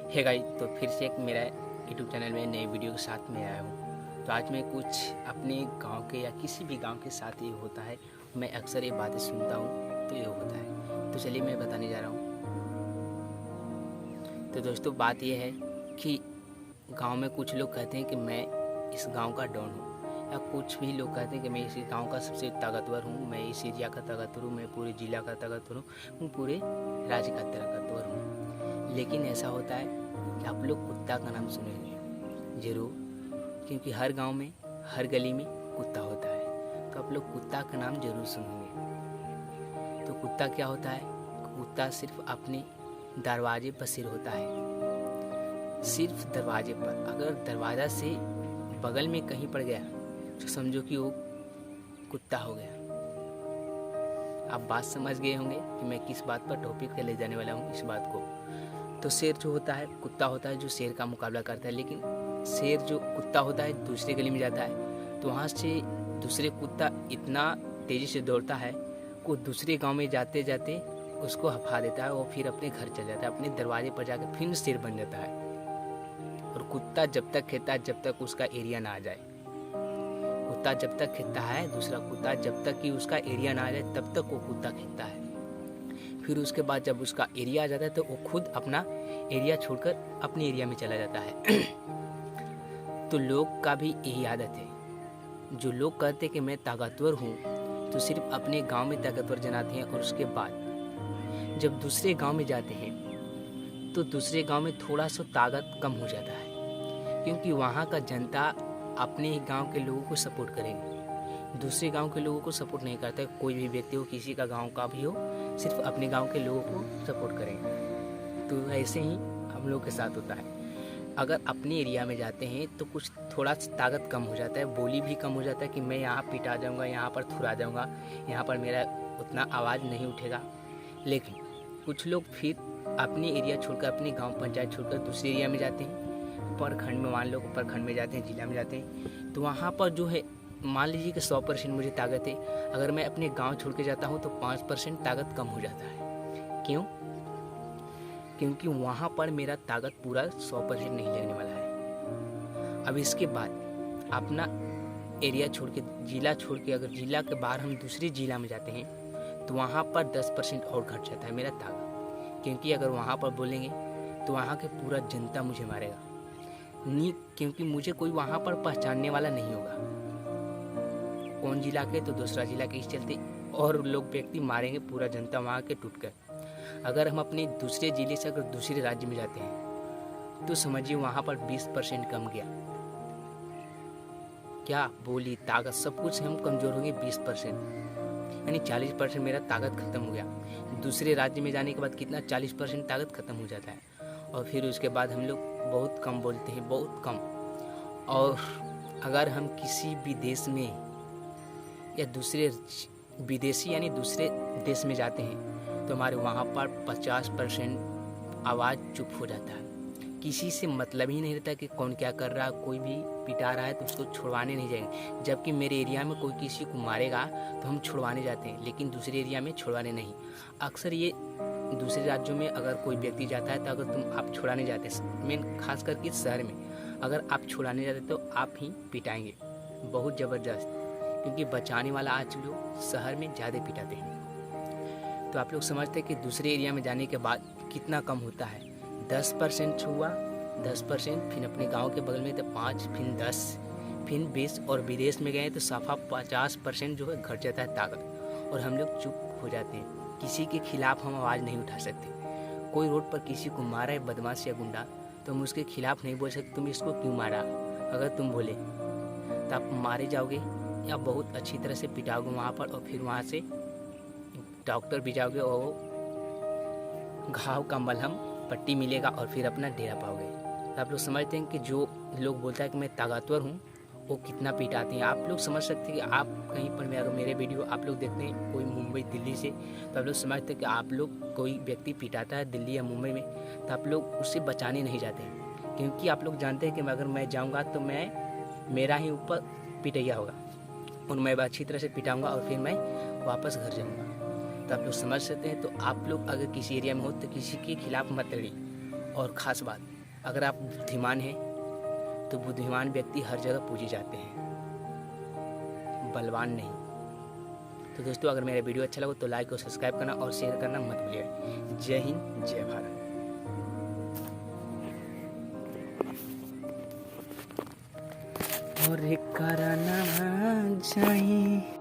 है गाइस, तो फिर से एक मेरा यूट्यूब चैनल में नए वीडियो के साथ में आया हूँ। तो आज मैं कुछ अपने गांव के या किसी भी गांव के साथ ये होता है, मैं अक्सर ये बातें सुनता हूँ तो ये होता है। तो चलिए मैं बताने जा रहा हूँ। तो दोस्तों बात ये है कि गांव में कुछ लोग कहते हैं कि मैं इस गांव का डॉन हूँ, या कुछ भी लोग कहते हैं कि मैं इस गांव का सबसे ताकतवर हूँ, मैं इस एरिया का ताकतवर हूँ, मैं पूरे ज़िला का ताकतवर हूँ, पूरे राज्य का ताकतवर हूँ। लेकिन ऐसा होता है कि आप लोग कुत्ता का नाम सुनेंगे ज़रूर, क्योंकि हर गांव में हर गली में कुत्ता होता है। तो आप लोग कुत्ता का नाम ज़रूर सुनेंगे। तो कुत्ता क्या होता है? कुत्ता सिर्फ अपने दरवाजे पर सिर होता है, सिर्फ दरवाजे पर। अगर दरवाज़ा से बगल में कहीं पड़ गया तो समझो कि वो कुत्ता हो गया। आप बात समझ गए होंगे कि मैं किस बात पर टॉपिक पे ले जाने वाला हूँ इस बात को। तो शेर जो होता है, कुत्ता होता है जो शेर का मुकाबला करता है, लेकिन शेर जो कुत्ता होता है दूसरे गली में जाता है तो वहाँ से दूसरे कुत्ता इतना तेज़ी से दौड़ता है को दूसरे गांव में जाते जाते उसको हफा देता है और फिर अपने घर चल जाता है, अपने दरवाजे पर जाकर फिर शेर बन जाता है। और कुत्ता जब तक खेता है जब तक उसका एरिया ना आ जाए, कुत्ता जब तक खेता है, दूसरा कुत्ता जब तक कि उसका एरिया ना आ जाए तब तक वो कुत्ता खेता है। फिर उसके बाद जब उसका एरिया आ जाता है तो वो खुद अपना एरिया छोड़कर अपने एरिया में चला जाता है। तो लोग का भी यही आदत है। जो लोग कहते हैं कि मैं ताकतवर हूँ तो सिर्फ अपने गांव में ताकतवर जनाते हैं, और उसके बाद जब दूसरे गांव में जाते हैं तो दूसरे गांव में थोड़ा सा ताकत कम हो जाता है, क्योंकि वहाँ का जनता अपने ही गांव के लोगों को सपोर्ट करेंगे, दूसरे गांव के लोगों को सपोर्ट नहीं करता है। कोई भी व्यक्ति हो, किसी का गांव का भी हो, सिर्फ अपने गांव के लोगों को सपोर्ट करेंगे। तो ऐसे ही हम लोग के साथ होता है। अगर अपने एरिया में जाते हैं तो कुछ थोड़ा सा ताकत कम हो जाता है, बोली भी कम हो जाता है कि मैं यहाँ पिटा जाऊँगा, यहाँ पर थुरा जाऊँगा, यहाँ पर मेरा उतना आवाज़ नहीं उठेगा। लेकिन कुछ लोग फिर अपने एरिया छोड़कर, अपनी गांव पंचायत छोड़कर दूसरे एरिया में जाते हैं, प्रखंड में, मान लो प्रखंड में जाते हैं, जिला में जाते हैं। तो वहाँ पर जो है, मान लीजिए कि 100% मुझे ताकत है, अगर मैं अपने गांव छोड़ के जाता हूँ तो 5% ताकत कम हो जाता है। क्यों? क्योंकि वहाँ पर मेरा ताकत पूरा 100% नहीं लगने वाला है। अब इसके बाद अपना एरिया छोड़ के, जिला छोड़ के, अगर जिला के बाहर हम दूसरे जिला में जाते हैं तो वहाँ पर 10% और घट जाता है मेरा ताकत। क्योंकि अगर वहाँ पर बोलेंगे तो वहाँ के पूरा जनता मुझे मारेगा नहीं, क्योंकि मुझे कोई वहाँ पर पहचानने वाला नहीं होगा। कौन जिला के तो दूसरा जिला के, इस चलते और लोग व्यक्ति मारेंगे, पूरा जनता वहाँ के टूट कर। अगर हम अपने दूसरे जिले से अगर दूसरे राज्य में जाते हैं तो समझिए वहाँ पर 20% कम गया। क्या बोली, ताकत, सब कुछ हम कमज़ोर होंगे 20%, यानी 40% मेरा ताकत ख़त्म हो गया। दूसरे राज्य में जाने के बाद कितना, 40% ताकत ख़त्म हो जाता है। और फिर उसके बाद हम लोग बहुत कम बोलते हैं, बहुत कम। और अगर हम किसी भी देश में या दूसरे विदेशी यानी दूसरे देश में जाते हैं तो हमारे वहाँ पर 50% आवाज़ चुप हो जाता है। किसी से मतलब ही नहीं रहता कि कौन क्या कर रहा है, कोई भी पिटा रहा है तो उसको छुड़वाने नहीं जाएंगे। जबकि मेरे एरिया में कोई किसी को मारेगा तो हम छुड़वाने जाते हैं, लेकिन दूसरे एरिया में छुड़वाने नहीं। अक्सर ये दूसरे राज्यों में अगर कोई व्यक्ति जाता है तो अगर आप छुड़ाने जाते हैं, मेन खास करके शहर में अगर आप छुड़ाने जाते तो आप ही पिटाएंगे बहुत ज़बरदस्त, क्योंकि बचाने वाला आज लोग शहर में ज़्यादा पिटाते हैं। तो आप लोग समझते हैं कि दूसरे एरिया में जाने के बाद कितना कम होता है। 10% हुआ, 10%, फिर अपने गांव के बगल में तो 5, फिर 10, फिर 20, और विदेश में गए तो साफा 50% जो है घट जाता है ताकत, और हम लोग चुप हो जाते हैं। किसी के खिलाफ हम आवाज़ नहीं उठा सकते। कोई रोड पर किसी को मारा है बदमाश या गुंडा तो हम उसके खिलाफ नहीं बोल सकते तुम इसको क्यों मारा। अगर तुम बोले तो आप मारे जाओगे या बहुत अच्छी तरह से पिटाओगे वहाँ पर, और फिर वहाँ से डॉक्टर भी जाओगे और घाव का मलहम पट्टी मिलेगा और फिर अपना डेरा पाओगे। तो आप लोग समझते हैं कि जो लोग बोलता है कि मैं ताकतवर हूँ वो कितना पिटाते हैं। आप लोग समझ सकते हैं कि आप कहीं पर अगर मेरे वीडियो आप लोग देखते हैं कोई मुंबई दिल्ली से, तो आप लोग समझते हैं कि आप लोग कोई व्यक्ति पिटाता है दिल्ली या मुंबई में तो आप लोग उससे बचाने नहीं जाते हैं, क्योंकि आप लोग जानते हैं कि अगर मैं जाऊँगा तो मेरा ही ऊपर पिटैया होगा और मैं अच्छी तरह से पिटाऊँगा और फिर मैं वापस घर जाऊँगा। तो आप लोग समझ सकते हैं। तो आप लोग अगर किसी एरिया में हो तो किसी के खिलाफ मत लड़िए। और ख़ास बात, अगर आप बुद्धिमान हैं तो बुद्धिमान व्यक्ति हर जगह पूजे जाते हैं, बलवान नहीं। तो दोस्तों, अगर मेरा वीडियो अच्छा लगा तो लाइक और सब्सक्राइब करना और शेयर करना मत भूलिएगा। जय हिंद, जय भारत। और करना चाहिए।